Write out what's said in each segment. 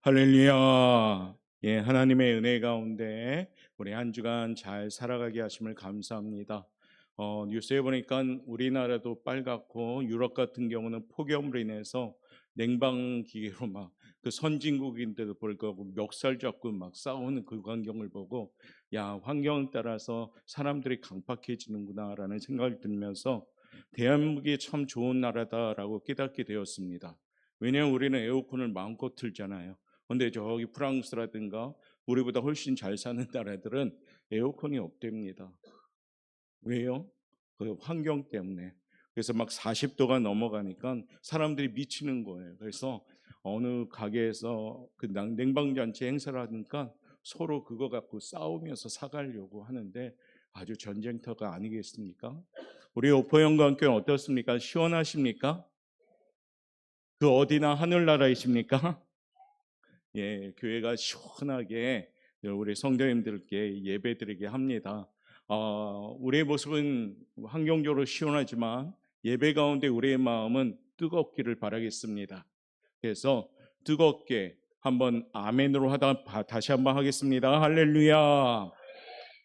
할렐루야. 예, 하나님의 은혜 가운데 우리 한 주간 잘 살아가게 하심을 감사합니다. 뉴스에 보니까 우리나라도 빨갛고 유럽 같은 경우는 폭염으로 인해서 냉방 기계로 막 그 선진국인데도 불구하고 멱살 잡고 막 싸우는 그 광경을 보고 야, 환경에 따라서 사람들이 강팍해지는구나라는 생각이 들면서 대한민국이 참 좋은 나라다라고 깨닫게 되었습니다. 왜냐하면 우리는 에어컨을 마음껏 틀잖아요. 근데 저기 프랑스라든가 우리보다 훨씬 잘 사는 나라들은 에어컨이 없답니다. 왜요? 그 환경 때문에. 그래서 막 40도가 넘어가니까 사람들이 미치는 거예요. 그래서 어느 가게에서 그 냉방잔치 행사를 하니까 서로 그거 갖고 싸우면서 사가려고 하는데 아주 전쟁터가 아니겠습니까? 우리 오포영과 함께 어떻습니까? 시원하십니까? 그 어디나 하늘나라이십니까? 예, 교회가 시원하게 우리 성도님들께 예배드리게 합니다. 우리의 모습은 환경적으로 시원하지만 예배 가운데 우리의 마음은 뜨겁기를 바라겠습니다. 그래서 뜨겁게 한번 아멘으로 하다 다시 한번 하겠습니다. 할렐루야.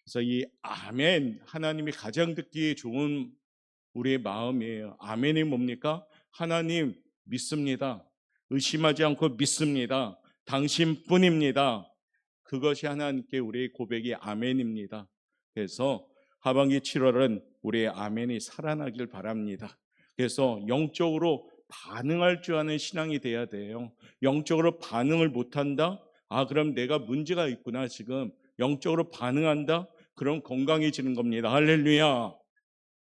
그래서 이 아멘, 하나님이 가장 듣기 좋은 우리의 마음이에요. 아멘이 뭡니까? 하나님 믿습니다. 의심하지 않고 믿습니다. 당신뿐입니다. 그것이 하나님께 우리의 고백이 아멘입니다. 그래서 하반기 7월은 우리의 아멘이 살아나길 바랍니다. 그래서 영적으로 반응할 줄 아는 신앙이 돼야 돼요. 영적으로 반응을 못한다? 그럼 내가 문제가 있구나. 지금 영적으로 반응한다? 그럼 건강해지는 겁니다. 할렐루야.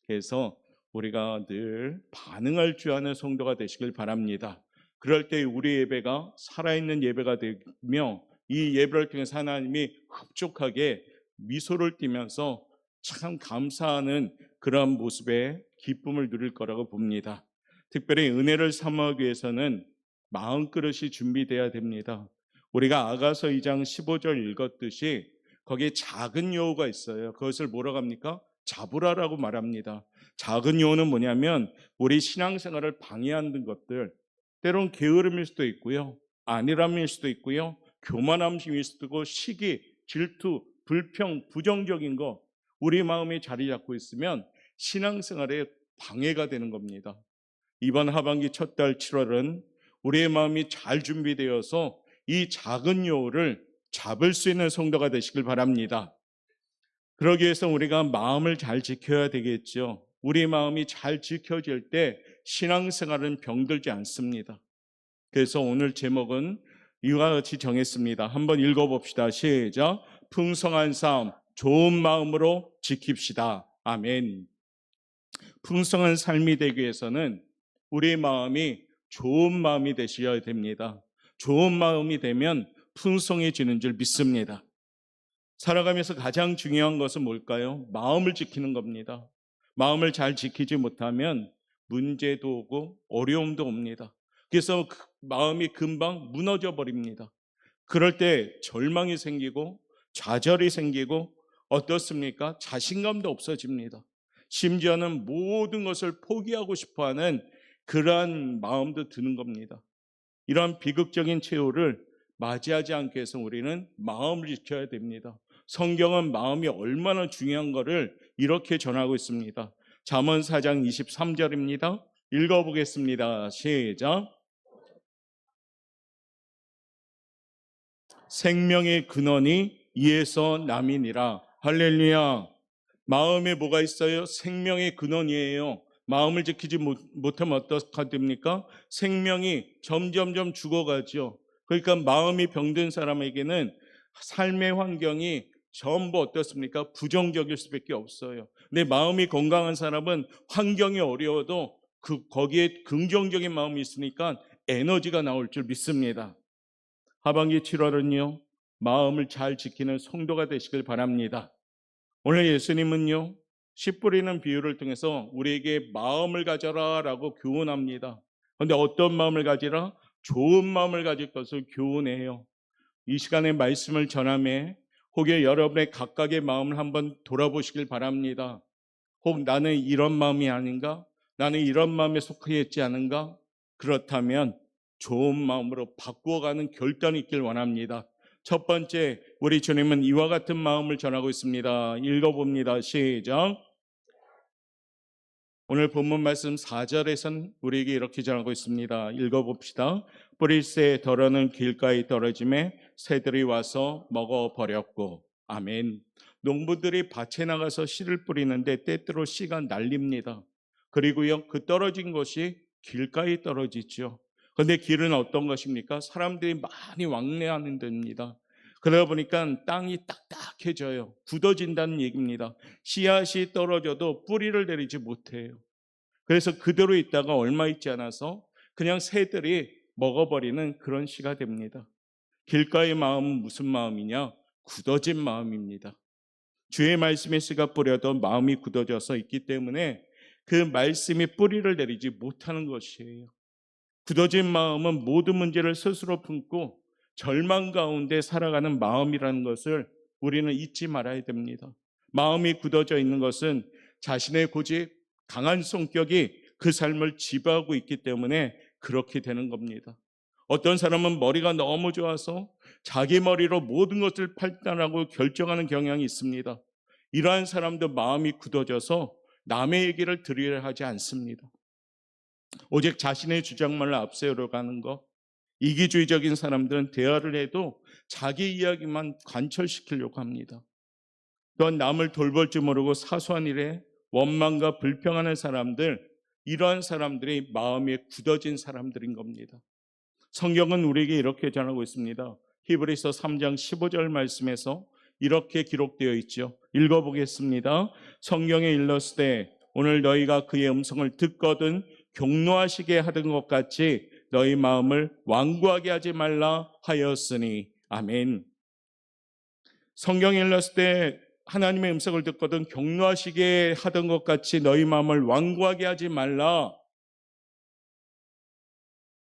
그래서 우리가 늘 반응할 줄 아는 성도가 되시길 바랍니다. 그럴 때 우리 예배가 살아있는 예배가 되며 이 예배를 통해서 하나님이 흡족하게 미소를 띠면서 참 감사하는 그런 모습의 기쁨을 누릴 거라고 봅니다. 특별히 은혜를 삼아하기 위해서는 마음그릇이 준비돼야 됩니다. 우리가 아가서 2장 15절 읽었듯이 거기에 작은 여호가 있어요. 그것을 뭐라고 합니까? 자부라라고 말합니다. 작은 요원은 뭐냐면 우리 신앙생활을 방해하는 것들, 때론 게으름일 수도 있고요, 안일함일 수도 있고요, 교만함일 수도 있고, 시기, 질투, 불평, 부정적인 거 우리 마음에 자리 잡고 있으면 신앙생활에 방해가 되는 겁니다. 이번 하반기 첫 달 7월은 우리의 마음이 잘 준비되어서 이 작은 요를 잡을 수 있는 성도가 되시길 바랍니다. 그러기 위해서 우리가 마음을 잘 지켜야 되겠죠. 우리 마음이 잘 지켜질 때 신앙생활은 병들지 않습니다. 그래서 오늘 제목은 이와 같이 정했습니다. 한번 읽어봅시다. 시작. 풍성한 삶, 좋은 마음으로 지킵시다. 아멘. 풍성한 삶이 되기 위해서는 우리 마음이 좋은 마음이 되셔야 됩니다. 좋은 마음이 되면 풍성해지는 줄 믿습니다. 살아가면서 가장 중요한 것은 뭘까요? 마음을 지키는 겁니다. 마음을 잘 지키지 못하면 문제도 오고 어려움도 옵니다. 그래서 마음이 금방 무너져 버립니다. 그럴 때 절망이 생기고 좌절이 생기고 어떻습니까? 자신감도 없어집니다. 심지어는 모든 것을 포기하고 싶어하는 그러한 마음도 드는 겁니다. 이런 비극적인 최후를 맞이하지 않기 위해서 우리는 마음을 지켜야 됩니다. 성경은 마음이 얼마나 중요한 것을 이렇게 전하고 있습니다. 잠언 4장 23절입니다. 읽어보겠습니다. 시작. 생명의 근원이 이에서 남이니라. 할렐루야. 마음에 뭐가 있어요? 생명의 근원이에요. 마음을 지키지 못하면 어떻게 됩니까? 생명이 점점점 죽어가죠. 그러니까 마음이 병든 사람에게는 삶의 환경이 전부 어떻습니까? 부정적일 수밖에 없어요. 근데 마음이 건강한 사람은 환경이 어려워도 거기에 긍정적인 마음이 있으니까 에너지가 나올 줄 믿습니다. 하반기 7월은요, 마음을 잘 지키는 성도가 되시길 바랍니다. 오늘 예수님은요, 씨 뿌리는 비유를 통해서 우리에게 마음을 가져라 라고 교훈합니다. 그런데 어떤 마음을 가지라? 좋은 마음을 가질 것을 교훈해요. 이 시간에 말씀을 전함에 혹여 여러분의 각각의 마음을 한번 돌아보시길 바랍니다. 혹 나는 이런 마음이 아닌가? 나는 이런 마음에 속해 있지 않은가? 그렇다면 좋은 마음으로 바꾸어가는 결단이 있길 원합니다. 첫 번째, 우리 주님은 이와 같은 마음을 전하고 있습니다. 읽어봅니다. 시작. 오늘 본문 말씀 4절에선 우리에게 이렇게 전하고 있습니다. 읽어봅시다. 뿌릴새 덜어는 길가에 떨어짐에 새들이 와서 먹어버렸고. 아멘. 농부들이 밭에 나가서 씨를 뿌리는데 때때로 씨가 날립니다. 그리고요, 그 떨어진 것이 길가에 떨어지죠. 그런데 길은 어떤 것입니까? 사람들이 많이 왕래하는 데입니다. 그러다 보니까 땅이 딱딱해져요. 굳어진다는 얘기입니다. 씨앗이 떨어져도 뿌리를 내리지 못해요. 그래서 그대로 있다가 얼마 있지 않아서 그냥 새들이 먹어버리는 그런 씨가 됩니다. 길가의 마음은 무슨 마음이냐? 굳어진 마음입니다. 주의 말씀에 씨가 뿌려도 마음이 굳어져서 있기 때문에 그 말씀이 뿌리를 내리지 못하는 것이에요. 굳어진 마음은 모든 문제를 스스로 품고 절망 가운데 살아가는 마음이라는 것을 우리는 잊지 말아야 됩니다. 마음이 굳어져 있는 것은 자신의 고집, 강한 성격이 그 삶을 지배하고 있기 때문에 그렇게 되는 겁니다. 어떤 사람은 머리가 너무 좋아서 자기 머리로 모든 것을 판단하고 결정하는 경향이 있습니다. 이러한 사람도 마음이 굳어져서 남의 얘기를 들으려 하지 않습니다. 오직 자신의 주장만을 앞세우려 가는 것. 이기주의적인 사람들은 대화를 해도 자기 이야기만 관철시키려고 합니다. 또한 남을 돌볼 줄 모르고 사소한 일에 원망과 불평하는 사람들, 이러한 사람들이 마음이 굳어진 사람들인 겁니다. 성경은 우리에게 이렇게 전하고 있습니다. 히브리서 3장 15절 말씀에서 이렇게 기록되어 있죠. 읽어보겠습니다. 성경에 일렀을 오늘 너희가 그의 음성을 듣거든 경노하시게 하던 것 같이 너희 마음을 완고하게 하지 말라 하였으니. 아멘. 성경에 일렀을 때 하나님의 음성을 듣거든 경노하시게 하던 것 같이 너희 마음을 완고하게 하지 말라.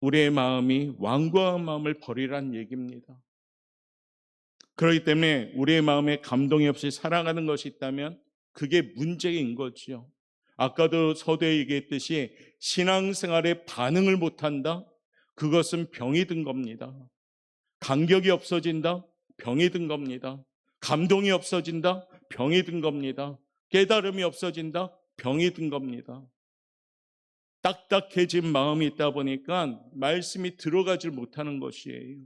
우리의 마음이 완고한 마음을 버리라는 얘기입니다. 그렇기 때문에 우리의 마음에 감동이 없이 살아가는 것이 있다면 그게 문제인 거죠. 아까도 서두에 얘기했듯이 신앙생활에 반응을 못한다? 그것은 병이 든 겁니다. 간격이 없어진다? 병이 든 겁니다. 감동이 없어진다? 병이 든 겁니다. 깨달음이 없어진다? 병이 든 겁니다. 딱딱해진 마음이 있다 보니까 말씀이 들어가질 못하는 것이에요.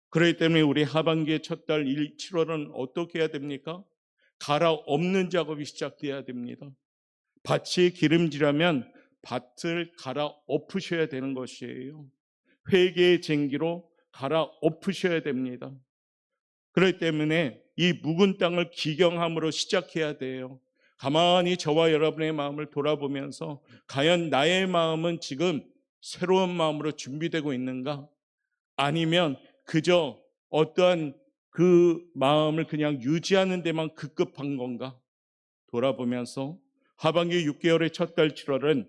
그렇기 때문에 우리 하반기의 첫 달 7월은 어떻게 해야 됩니까? 갈아엎는 작업이 시작돼야 됩니다. 밭이 기름지라면 밭을 갈아엎으셔야 되는 것이에요. 회개의 쟁기로 갈아엎으셔야 됩니다. 그렇기 때문에 이 묵은 땅을 기경함으로 시작해야 돼요. 가만히 저와 여러분의 마음을 돌아보면서 과연 나의 마음은 지금 새로운 마음으로 준비되고 있는가? 아니면 그저 어떠한 그 마음을 그냥 유지하는 데만 급급한 건가? 돌아보면서 하반기 6개월의 첫 달 7월은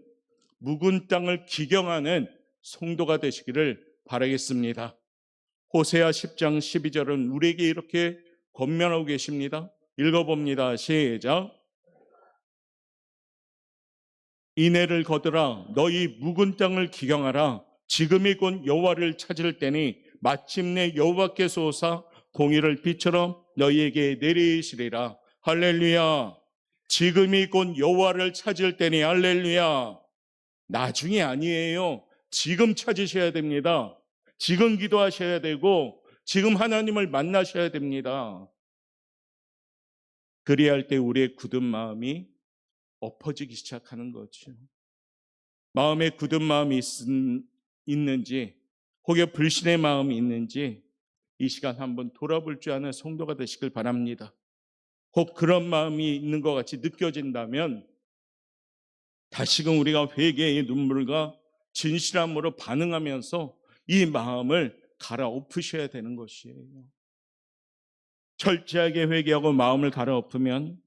묵은 땅을 기경하는 성도가 되시기를 바라겠습니다. 호세아 10장 12절은 우리에게 이렇게 권면하고 계십니다. 읽어봅니다. 시작. 이내를 거두라. 너희 묵은 땅을 기경하라. 지금이 곧 여호와를 찾을 때니 마침내 여호와께서 오사 공의를 빛처럼 너희에게 내리시리라. 할렐루야. 지금이 곧 여호와를 찾을 때니. 할렐루야. 나중이 아니에요. 지금 찾으셔야 됩니다. 지금 기도하셔야 되고 지금 하나님을 만나셔야 됩니다. 그리할 때 우리의 굳은 마음이 엎어지기 시작하는 거죠. 마음에 굳은 마음이 있는지 혹여 불신의 마음이 있는지 이 시간 한번 돌아볼 줄 아는 성도가 되시길 바랍니다. 혹 그런 마음이 있는 것 같이 느껴진다면 다시금 우리가 회개의 눈물과 진실함으로 반응하면서 이 마음을 갈아엎으셔야 되는 것이에요. 철저하게 회개하고 마음을 갈아엎으면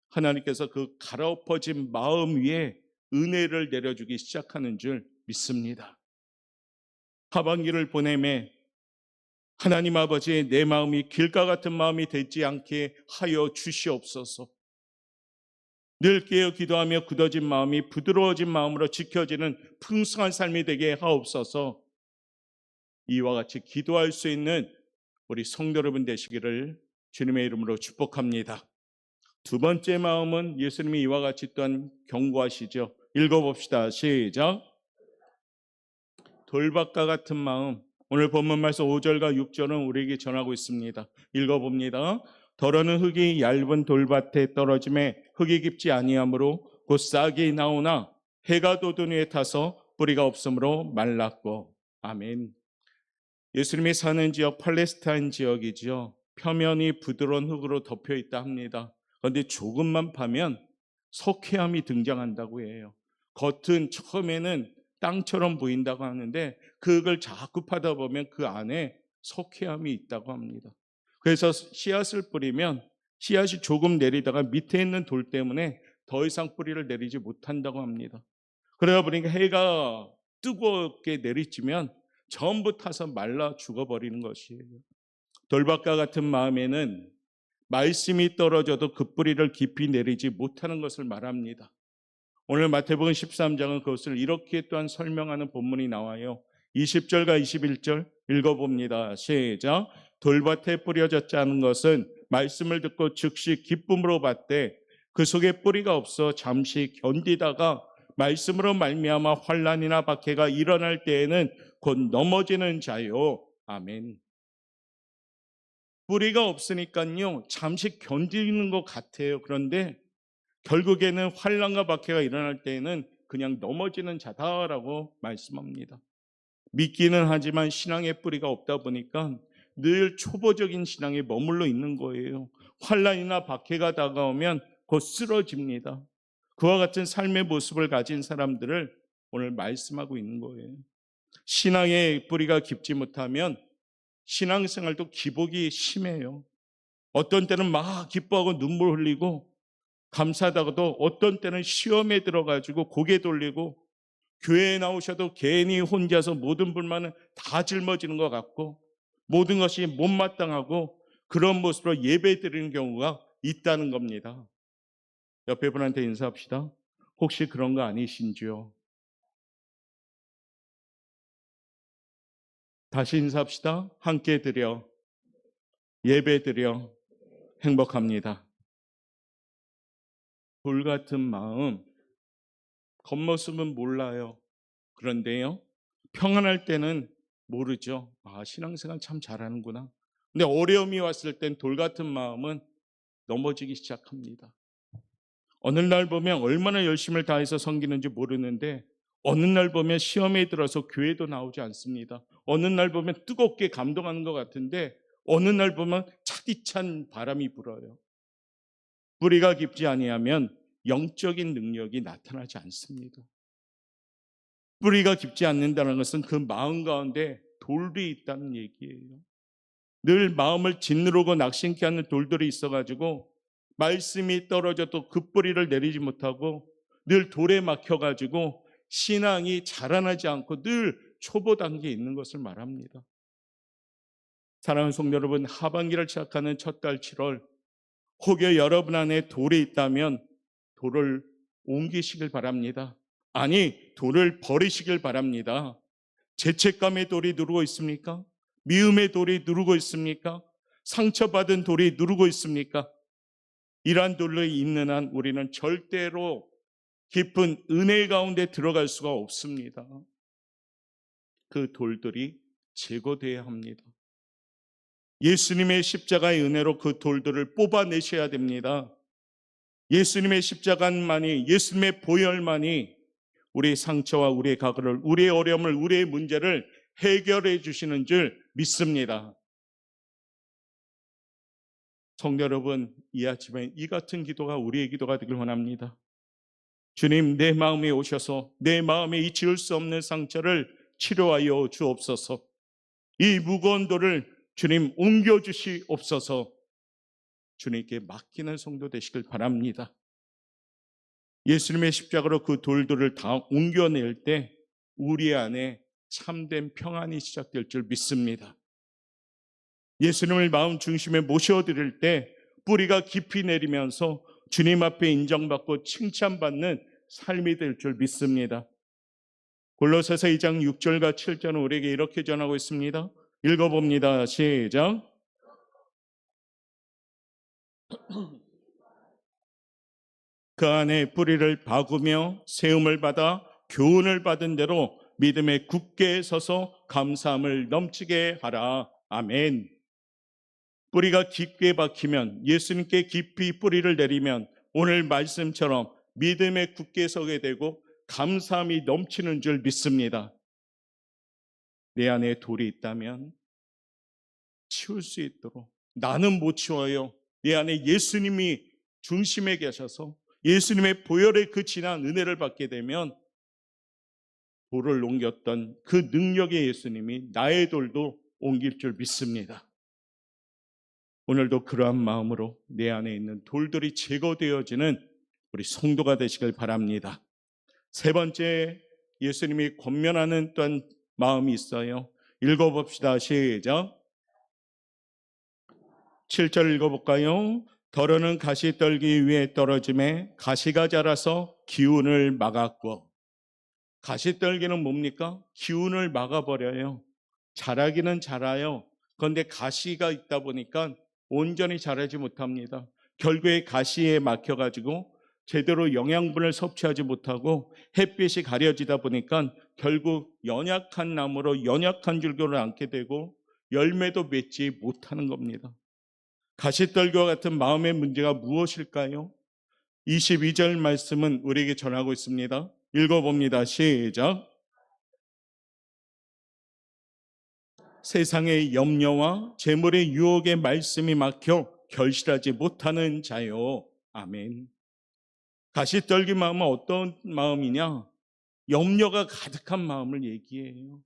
하나님께서 그 갈아엎어진 마음 위에 은혜를 내려주기 시작하는 줄 믿습니다. 하반기를 보내매 하나님 아버지, 내 마음이 길가 같은 마음이 되지 않게 하여 주시옵소서. 늘 깨어 기도하며 굳어진 마음이 부드러워진 마음으로 지켜지는 풍성한 삶이 되게 하옵소서. 이와 같이 기도할 수 있는 우리 성도 여러분 되시기를 주님의 이름으로 축복합니다. 두 번째 마음은 예수님이 이와 같이 또한 경고하시죠. 읽어봅시다. 시작. 돌밭과 같은 마음. 오늘 본문 말씀 5절과 6절은 우리에게 전하고 있습니다. 읽어봅니다. 더러는 흙이 얇은 돌밭에 떨어짐에 흙이 깊지 아니하므로 곧 싹이 나오나 해가 돋은 위에 타서 뿌리가 없으므로 말랐고. 아멘. 예수님이 사는 지역 팔레스타인 지역이죠. 표면이 부드러운 흙으로 덮여 있다 합니다. 그런데 조금만 파면 석회암이 등장한다고 해요. 겉은 처음에는 땅처럼 보인다고 하는데 그 흙을 자꾸 파다 보면 그 안에 석회암이 있다고 합니다. 그래서 씨앗을 뿌리면 씨앗이 조금 내리다가 밑에 있는 돌 때문에 더 이상 뿌리를 내리지 못한다고 합니다. 그러다 보니까 해가 뜨겁게 내리치면 전부 타서 말라 죽어버리는 것이에요. 돌밭과 같은 마음에는 말씀이 떨어져도 그 뿌리를 깊이 내리지 못하는 것을 말합니다. 오늘 마태복음 13장은 그것을 이렇게 또한 설명하는 본문이 나와요. 20절과 21절 읽어봅니다. 시작. 돌밭에 뿌려졌지 않은 것은 말씀을 듣고 즉시 기쁨으로 받되 그 속에 뿌리가 없어 잠시 견디다가 말씀으로 말미암아 환난이나 박해가 일어날 때에는 곧 넘어지는 자요. 아멘. 뿌리가 없으니까요, 잠시 견디는 것 같아요. 그런데 결국에는 환난과 박해가 일어날 때에는 그냥 넘어지는 자다라고 말씀합니다. 믿기는 하지만 신앙의 뿌리가 없다 보니까 늘 초보적인 신앙에 머물러 있는 거예요. 환난이나 박해가 다가오면 곧 쓰러집니다. 그와 같은 삶의 모습을 가진 사람들을 오늘 말씀하고 있는 거예요. 신앙의 뿌리가 깊지 못하면 신앙생활도 기복이 심해요. 어떤 때는 막 기뻐하고 눈물 흘리고 감사하다가도 어떤 때는 시험에 들어가지고 고개 돌리고 교회에 나오셔도 괜히 혼자서 모든 불만은 다 짊어지는 것 같고 모든 것이 못마땅하고 그런 모습으로 예배 드리는 경우가 있다는 겁니다. 옆에 분한테 인사합시다. 혹시 그런 거 아니신지요? 다시 인사합시다. 함께 드려, 예배 드려, 행복합니다. 돌 같은 마음, 겉모습은 몰라요. 그런데요, 평안할 때는 모르죠. 아, 신앙생활 참 잘하는구나. 근데 어려움이 왔을 땐 돌 같은 마음은 넘어지기 시작합니다. 어느 날 보면 얼마나 열심을 다해서 섬기는지 모르는데 어느 날 보면 시험에 들어서 교회도 나오지 않습니다. 어느 날 보면 뜨겁게 감동하는 것 같은데 어느 날 보면 차디찬 바람이 불어요. 뿌리가 깊지 아니하면 영적인 능력이 나타나지 않습니다. 뿌리가 깊지 않는다는 것은 그 마음 가운데 돌이 있다는 얘기예요. 늘 마음을 짓누르고 낙심케 하는 돌들이 있어가지고 말씀이 떨어져도 그 뿌리를 내리지 못하고 늘 돌에 막혀가지고 신앙이 자라나지 않고 늘 초보 단계에 있는 것을 말합니다. 사랑하는 성도 여러분, 하반기를 시작하는 첫 달 7월 혹여 여러분 안에 돌이 있다면 돌을 옮기시길 바랍니다. 아니, 돌을 버리시길 바랍니다. 죄책감의 돌이 누르고 있습니까? 미움의 돌이 누르고 있습니까? 상처받은 돌이 누르고 있습니까? 이러한 돌이 있는 한 우리는 절대로 깊은 은혜 가운데 들어갈 수가 없습니다. 그 돌들이 제거되어야 합니다. 예수님의 십자가의 은혜로 그 돌들을 뽑아내셔야 됩니다. 예수님의 십자가만이, 예수님의 보혈만이 우리의 상처와 우리의 과거를, 우리의 어려움을, 우리의 문제를 해결해 주시는 줄 믿습니다. 성도 여러분, 이 아침에 이 같은 기도가 우리의 기도가 되길 원합니다. 주님, 내 마음에 오셔서 내 마음에 이 지울 수 없는 상처를 치료하여 주옵소서. 이 무거운 돌을 주님 옮겨주시옵소서. 주님께 맡기는 성도 되시길 바랍니다. 예수님의 십자가로 그 돌들을 다 옮겨낼 때 우리 안에 참된 평안이 시작될 줄 믿습니다. 예수님을 마음 중심에 모셔드릴 때 뿌리가 깊이 내리면서 주님 앞에 인정받고 칭찬받는 삶이 될 줄 믿습니다. 골로새서 2장 6절과 7절은 우리에게 이렇게 전하고 있습니다. 읽어봅니다. 시작. 그 안에 뿌리를 박으며 세움을 받아 교훈을 받은 대로 믿음에 굳게 서서 감사함을 넘치게 하라. 아멘. 뿌리가 깊게 박히면, 예수님께 깊이 뿌리를 내리면 오늘 말씀처럼 믿음에 굳게 서게 되고 감사함이 넘치는 줄 믿습니다. 내 안에 돌이 있다면 치울 수 있도록, 나는 못 치워요. 내 안에 예수님이 중심에 계셔서 예수님의 보혈의 그 진한 은혜를 받게 되면 돌을 옮겼던 그 능력의 예수님이 나의 돌도 옮길 줄 믿습니다. 오늘도 그러한 마음으로 내 안에 있는 돌들이 제거되어지는 우리 성도가 되시길 바랍니다. 세 번째, 예수님이 권면하는 또한 마음이 있어요. 읽어봅시다. 시작. 7절 읽어볼까요? 더러는 가시 떨기 위해 떨어짐에 가시가 자라서 기운을 막았고. 가시 떨기는 뭡니까? 기운을 막아버려요. 자라기는 자라요. 그런데 가시가 있다 보니까 온전히 자라지 못합니다. 결국에 가시에 막혀가지고 제대로 영양분을 섭취하지 못하고 햇빛이 가려지다 보니까 결국 연약한 나무로 연약한 줄기를 안게 되고 열매도 맺지 못하는 겁니다. 가시떨기와 같은 마음의 문제가 무엇일까요? 22절 말씀은 우리에게 전하고 있습니다. 읽어봅니다. 시작. 세상의 염려와 재물의 유혹의 말씀이 막혀 결실하지 못하는 자요. 아멘. 가시떨기 마음은 어떤 마음이냐? 염려가 가득한 마음을 얘기해요.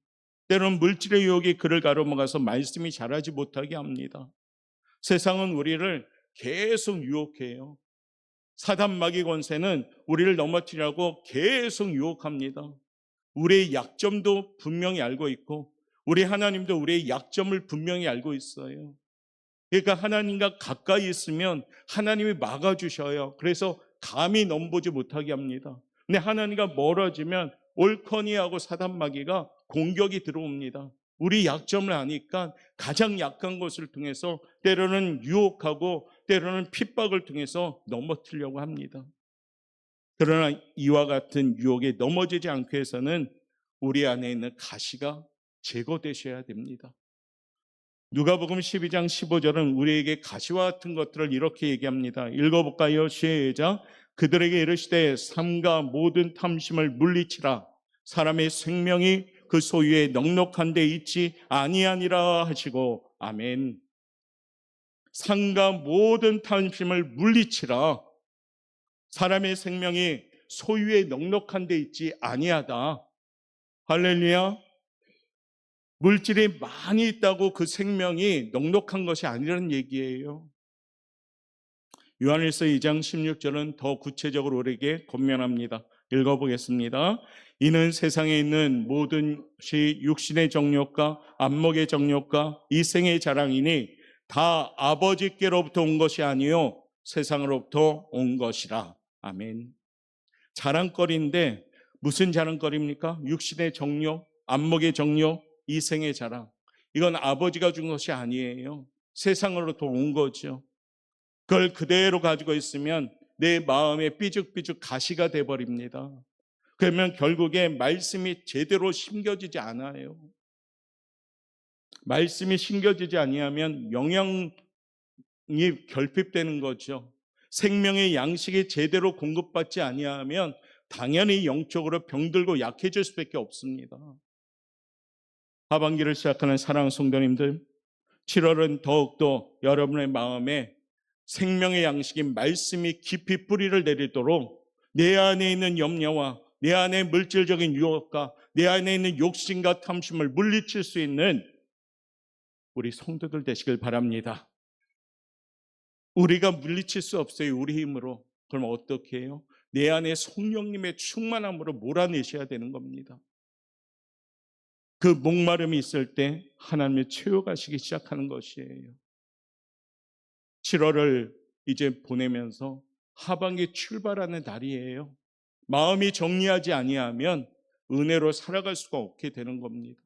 때로는 물질의 유혹이 그를 가로막아서 말씀이 자라지 못하게 합니다. 세상은 우리를 계속 유혹해요. 사단 마귀 권세는 우리를 넘어뜨리려고 계속 유혹합니다. 우리의 약점도 분명히 알고 있고 우리 하나님도 우리의 약점을 분명히 알고 있어요. 그러니까 하나님과 가까이 있으면 하나님이 막아주셔요. 그래서 감히 넘보지 못하게 합니다. 근데 하나님과 멀어지면 올커니하고 사단 마귀가 공격이 들어옵니다. 우리 약점을 아니까 가장 약한 것을 통해서 때로는 유혹하고 때로는 핍박을 통해서 넘어뜨리려고 합니다. 그러나 이와 같은 유혹에 넘어지지 않기 위해서는 우리 안에 있는 가시가 제거되셔야 됩니다. 누가복음 12장 15절은 우리에게 가시와 같은 것들을 이렇게 얘기합니다. 읽어볼까요? 시작. 그들에게 이르시되 삼가 모든 탐심을 물리치라. 사람의 생명이 그 소유에 넉넉한 데 있지 아니하니라 하시고. 아멘. 삼가 모든 탐심을 물리치라. 사람의 생명이 소유에 넉넉한 데 있지 아니하다. 할렐루야. 물질이 많이 있다고 그 생명이 넉넉한 것이 아니라는 얘기예요. 요한일서 2장 16절은 더 구체적으로 우리에게 권면합니다. 읽어보겠습니다. 이는 세상에 있는 모든 것이 육신의 정욕과 안목의 정욕과 이생의 자랑이니 다 아버지께로부터 온 것이 아니요 세상으로부터 온 것이라. 아멘. 자랑거리인데 무슨 자랑거리입니까? 육신의 정욕, 안목의 정욕, 이생의 자랑. 이건 아버지가 준 것이 아니에요. 세상으로부터 온 거죠. 그걸 그대로 가지고 있으면 내 마음에 삐죽삐죽 가시가 돼버립니다. 그러면 결국에 말씀이 제대로 심겨지지 않아요. 말씀이 심겨지지 아니하면 영양이 결핍되는 거죠. 생명의 양식이 제대로 공급받지 아니하면 당연히 영적으로 병들고 약해질 수밖에 없습니다. 하반기를 시작하는 사랑하는 성도님들, 7월은 더욱더 여러분의 마음에 생명의 양식인 말씀이 깊이 뿌리를 내리도록 내 안에 있는 염려와 내 안에 물질적인 유혹과 내 안에 있는 욕심과 탐심을 물리칠 수 있는 우리 성도들 되시길 바랍니다. 우리가 물리칠 수 없어요. 우리 힘으로. 그럼 어떻게 해요? 내 안에 성령님의 충만함으로 몰아내셔야 되는 겁니다. 그 목마름이 있을 때 하나님의 채워가시기 시작하는 것이에요. 7월을 이제 보내면서 하반기 출발하는 달이에요. 마음이 정리하지 아니하면 은혜로 살아갈 수가 없게 되는 겁니다.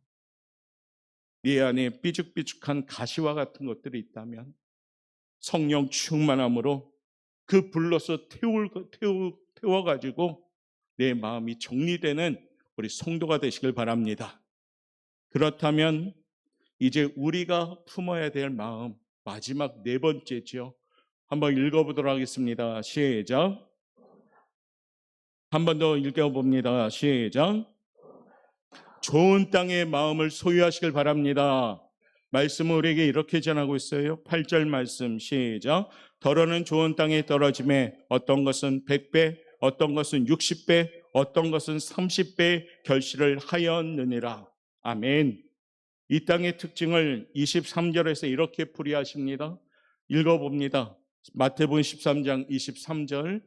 네 안에 삐죽삐죽한 가시와 같은 것들이 있다면 성령 충만함으로 그 불로서 태워가지고 내 마음이 정리되는 우리 성도가 되시길 바랍니다. 그렇다면 이제 우리가 품어야 될 마음, 마지막 네 번째죠. 한번 읽어보도록 하겠습니다. 시작. 한 번 더 읽어봅니다. 시작. 좋은 땅의 마음을 소유하시길 바랍니다. 말씀은 우리에게 이렇게 전하고 있어요. 8절 말씀 시작. 더러는 좋은 땅에 떨어짐에 어떤 것은 100배, 어떤 것은 60배, 어떤 것은 30배 결실을 하였느니라. 아멘. 이 땅의 특징을 23절에서 이렇게 풀이하십니다. 읽어봅니다. 마태복음 13장 23절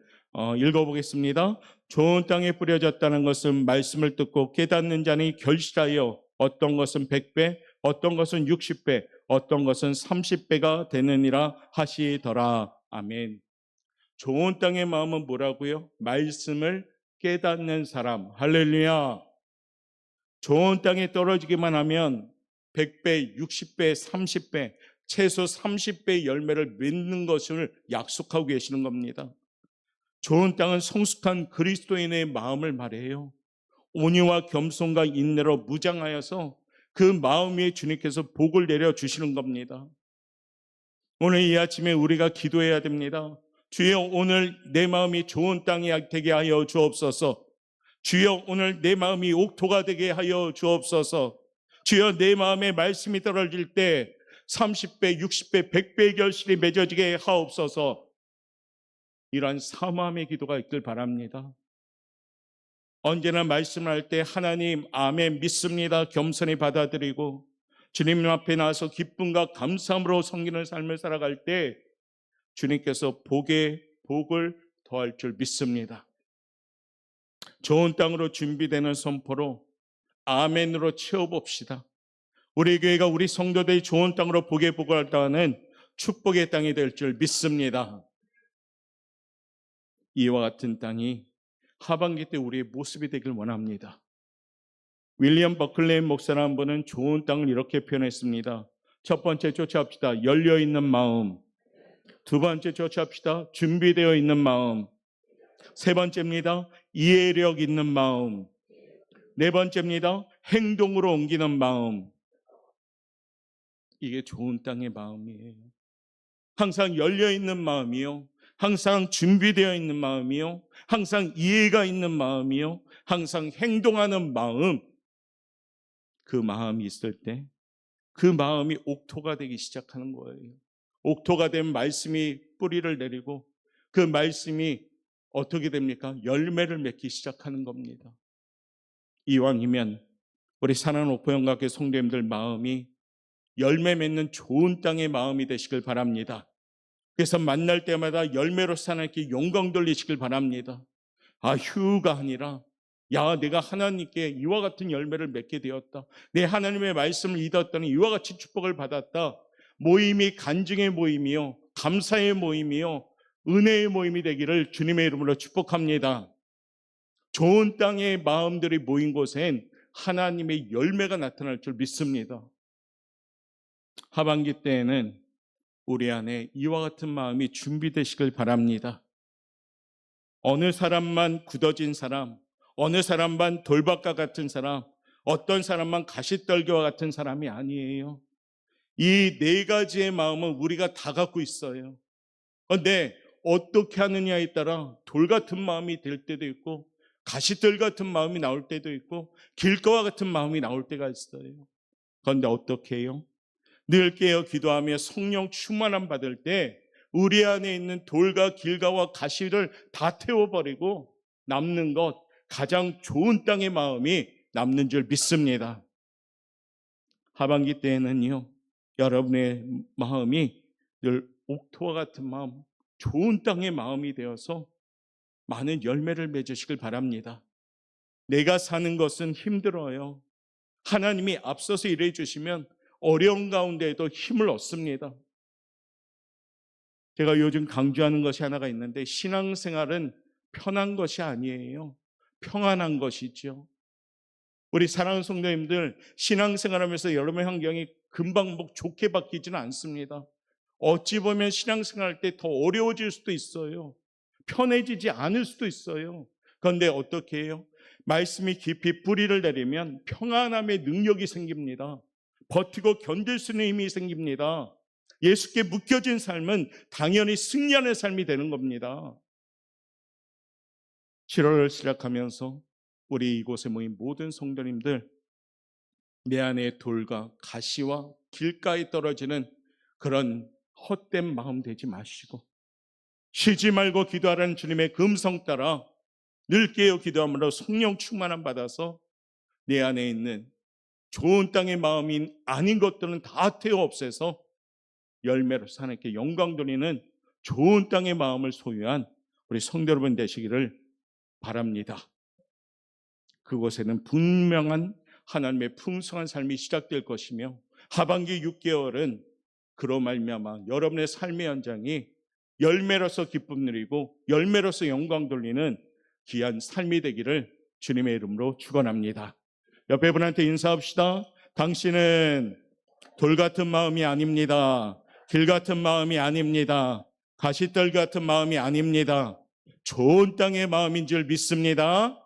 읽어보겠습니다. 좋은 땅에 뿌려졌다는 것은 말씀을 듣고 깨닫는 자니 결실하여 어떤 것은 100배, 어떤 것은 60배, 어떤 것은 30배가 되느니라 하시더라. 아멘. 좋은 땅의 마음은 뭐라고요? 말씀을 깨닫는 사람. 할렐루야. 좋은 땅에 떨어지기만 하면 100배, 60배, 30배, 최소 30배의 열매를 맺는 것을 약속하고 계시는 겁니다. 좋은 땅은 성숙한 그리스도인의 마음을 말해요. 온유와 겸손과 인내로 무장하여서 그 마음 위에 주님께서 복을 내려주시는 겁니다. 오늘 이 아침에 우리가 기도해야 됩니다. 주여, 오늘 내 마음이 좋은 땅이 되게 하여 주옵소서. 주여, 오늘 내 마음이 옥토가 되게 하여 주옵소서. 주여, 내 마음에 말씀이 떨어질 때 30배, 60배, 100배의 결실이 맺어지게 하옵소서. 이러한 사모함의 기도가 있길 바랍니다. 언제나 말씀할 때 하나님 아멘 믿습니다 겸손히 받아들이고 주님 앞에 나와서 기쁨과 감사함으로 섬기는 삶을 살아갈 때 주님께서 복에 복을 더할 줄 믿습니다. 좋은 땅으로 준비되는 선포로 아멘으로 채워봅시다. 우리 교회가 우리 성도들이 좋은 땅으로 복에 복을 더하는 축복의 땅이 될 줄 믿습니다. 이와 같은 땅이 하반기 때 우리의 모습이 되길 원합니다. 윌리엄 버클레이 목사라는 한 분은 좋은 땅을 이렇게 표현했습니다. 첫 번째 쫓아합시다. 열려있는 마음. 두 번째 쫓아합시다. 준비되어 있는 마음. 세 번째입니다. 이해력 있는 마음. 네 번째입니다. 행동으로 옮기는 마음. 이게 좋은 땅의 마음이에요. 항상 열려있는 마음이요. 항상 준비되어 있는 마음이요. 항상 이해가 있는 마음이요. 항상 행동하는 마음. 그 마음이 있을 때 그 마음이 옥토가 되기 시작하는 거예요. 옥토가 된 말씀이 뿌리를 내리고 그 말씀이 어떻게 됩니까? 열매를 맺기 시작하는 겁니다. 이왕이면 우리 사랑하는 오포영각교 성도님들 마음이 열매 맺는 좋은 땅의 마음이 되시길 바랍니다. 그래서 만날 때마다 열매로 살아있게 영광 돌리시길 바랍니다. 휴가 아니라 내가 하나님께 이와 같은 열매를 맺게 되었다. 내 하나님의 말씀을 믿었더니 이와 같이 축복을 받았다. 모임이 간증의 모임이요, 감사의 모임이요, 은혜의 모임이 되기를 주님의 이름으로 축복합니다. 좋은 땅의 마음들이 모인 곳엔 하나님의 열매가 나타날 줄 믿습니다. 하반기 때에는 우리 안에 이와 같은 마음이 준비되시길 바랍니다. 어느 사람만 굳어진 사람, 어느 사람만 돌박과 같은 사람, 어떤 사람만 가시떨기와 같은 사람이 아니에요. 이 네 가지의 마음은 우리가 다 갖고 있어요. 그런데 어떻게 하느냐에 따라 돌 같은 마음이 될 때도 있고 가시떨 같은 마음이 나올 때도 있고 길가와 같은 마음이 나올 때가 있어요. 그런데 어떻게 해요? 늘 깨어 기도하며 성령 충만함 받을 때 우리 안에 있는 돌과 길가와 가시를 다 태워버리고 남는 것, 가장 좋은 땅의 마음이 남는 줄 믿습니다. 하반기 때에는요, 여러분의 마음이 늘 옥토와 같은 마음, 좋은 땅의 마음이 되어서 많은 열매를 맺으시길 바랍니다. 내가 사는 것은 힘들어요. 하나님이 앞서서 일해 주시면 어려운 가운데에도 힘을 얻습니다. 제가 요즘 강조하는 것이 하나가 있는데 신앙생활은 편한 것이 아니에요. 평안한 것이죠. 우리 사랑하는 성도님들, 신앙생활하면서 여러분의 환경이 금방 좋게 바뀌지는 않습니다. 어찌 보면 신앙생활할 때 더 어려워질 수도 있어요. 편해지지 않을 수도 있어요. 그런데 어떻게 해요? 말씀이 깊이 뿌리를 내리면 평안함의 능력이 생깁니다. 버티고 견딜 수 있는 힘이 생깁니다. 예수께 묶여진 삶은 당연히 승리하는 삶이 되는 겁니다. 7월을 시작하면서 우리 이곳에 모인 모든 성도님들, 내 안에 돌과 가시와 길가에 떨어지는 그런 헛된 마음 되지 마시고 쉬지 말고 기도하라는 주님의 그 음성 따라 늘 깨어 기도함으로 성령 충만함 받아서 내 안에 있는 좋은 땅의 마음이 아닌 것들은 다 태워 없애서 열매로서 하나님께 영광 돌리는 좋은 땅의 마음을 소유한 우리 성도 여러분 되시기를 바랍니다. 그곳에는 분명한 하나님의 풍성한 삶이 시작될 것이며 하반기 6개월은 그로 말미암아 여러분의 삶의 현장이 열매로서 기쁨 누리고 열매로서 영광 돌리는 귀한 삶이 되기를 주님의 이름으로 축원합니다. 옆에 분한테 인사합시다. 당신은 돌 같은 마음이 아닙니다. 길 같은 마음이 아닙니다. 가시떨 같은 마음이 아닙니다. 좋은 땅의 마음인 줄 믿습니다.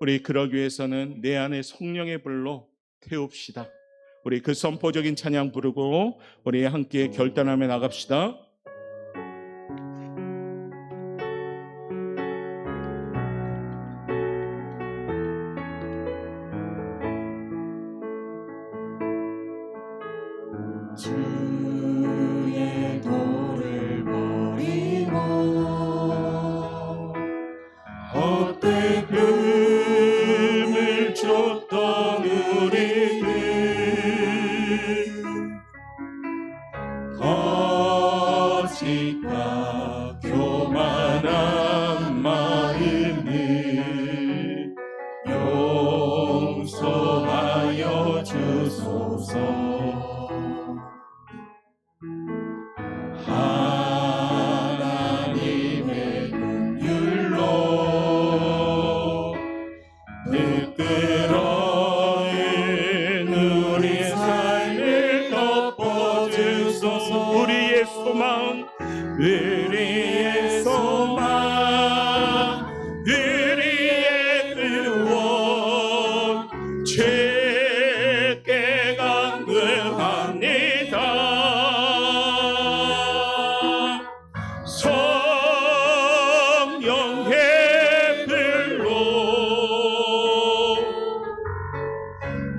우리 그러기 위해서는 내 안에 성령의 불로 태웁시다. 우리 그 선포적인 찬양 부르고 우리 함께 결단하며 나갑시다. 주의 도를 버리고 헛된 꿈을 쫓던 우리들 거짓과 교만한 마음을 용서하여 주소서. 하나님의 긍휼로 이끌어낸 우리 삶을 덮어주소서. 우리의 소망, 우리의 소망, 우리의 구원 주께 간구합니다. 성령의 불로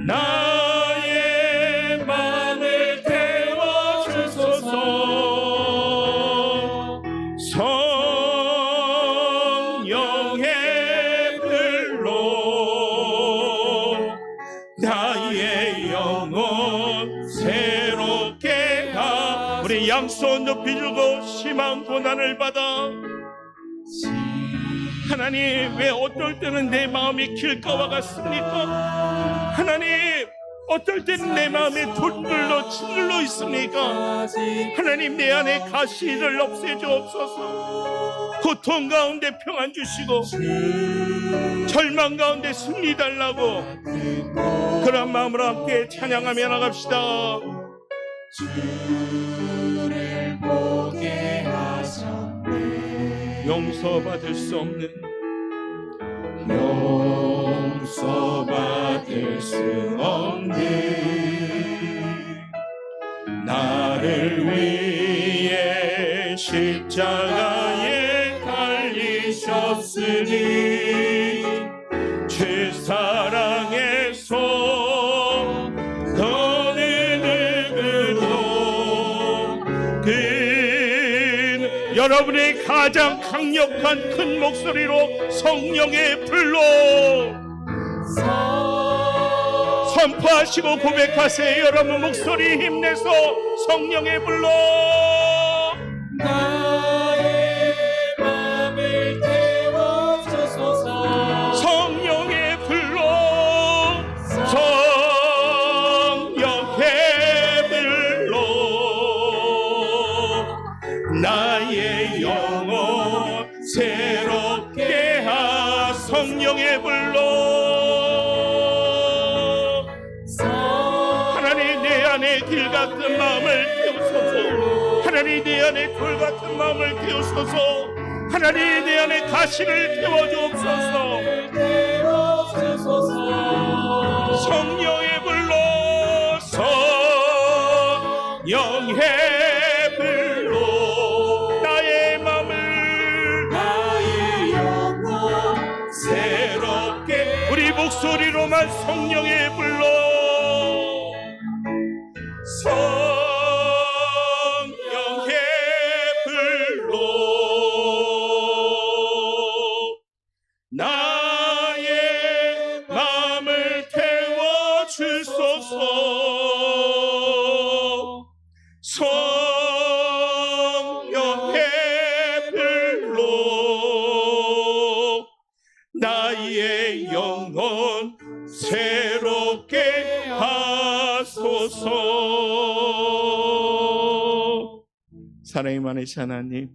나의 마음을 태워주소서. 성령의 불로 나의 영혼 새롭게 하. 우리 양손 높이 들고 희망 고난을 받아 하나님, 왜 어떨 때는 내 마음이 길가와 같습니까? 하나님, 어떨 때는 내 마음에 돌들로 짓눌러 있습니까? 하나님, 내 안에 가시를 없애주옵소서. 고통 가운데 평안 주시고 절망 가운데 승리 달라고 그런 마음으로 함께 찬양하며 나갑시다. 주를 보게 하셨네. 용서받을 수 없는, 용서받을 수 없는 나를 위해 십자가에 달리셨으니 주 사랑의 손 어느 누구도 여러분의 가장 강력한 큰 목소리로 성령의 불로 선포하시고 고백하세요. 여러분 목소리 힘내서 성령의 불로 나의 맘을 태워주소서. 성령의 불로 성령의 불로 나의 영혼 새롭게 하. 성령의 불로 내 안에 길 같은 마음을 태우소서. 하나님 내 안에 돌 같은 마음을 태우소서. 하나님 내 안에 가시를 태워주옵소서. 성령의 불로 성령의 불로 나의 영혼 새롭게 우리 목소리로만 성령의 불로 성령의 불로 나의 마음을 태워주소서. 성령의 불로 나의 영혼 새롭게 하소서. 사랑이 많으신 하나님,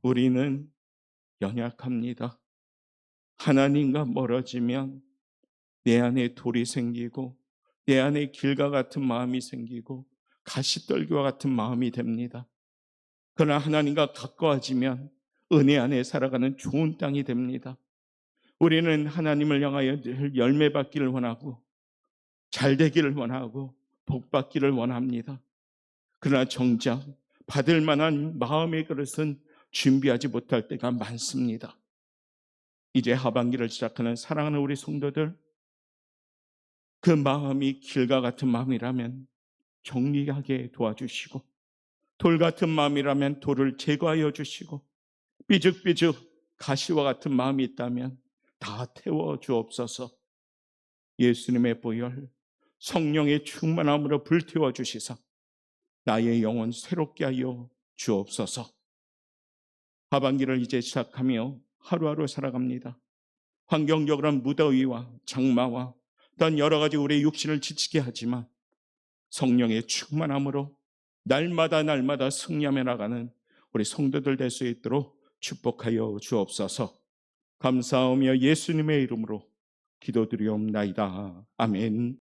우리는 연약합니다. 하나님과 멀어지면 내 안에 돌이 생기고 내 안에 길과 같은 마음이 생기고 가시떨기와 같은 마음이 됩니다. 그러나 하나님과 가까워지면 은혜 안에 살아가는 좋은 땅이 됩니다. 우리는 하나님을 향하여 늘 열매 받기를 원하고 잘 되기를 원하고 복 받기를 원합니다. 그러나 정작 받을 만한 마음의 그릇은 준비하지 못할 때가 많습니다. 이제 하반기를 시작하는 사랑하는 우리 성도들, 그 마음이 길과 같은 마음이라면 정리하게 도와주시고, 돌 같은 마음이라면 돌을 제거하여 주시고, 삐죽삐죽 가시와 같은 마음이 있다면 다 태워 주옵소서. 예수님의 보혈 성령의 충만함으로 불태워 주시사 나의 영혼 새롭게 하여 주옵소서. 하반기를 이제 시작하며 하루하루 살아갑니다. 환경적으로는 무더위와 장마와 또한 여러 가지 우리의 육신을 지치게 하지만 성령의 충만함으로 날마다 승리하며 나가는 우리 성도들 될 수 있도록 축복하여 주옵소서. 감사하며 예수님의 이름으로 기도드리옵나이다. 아멘.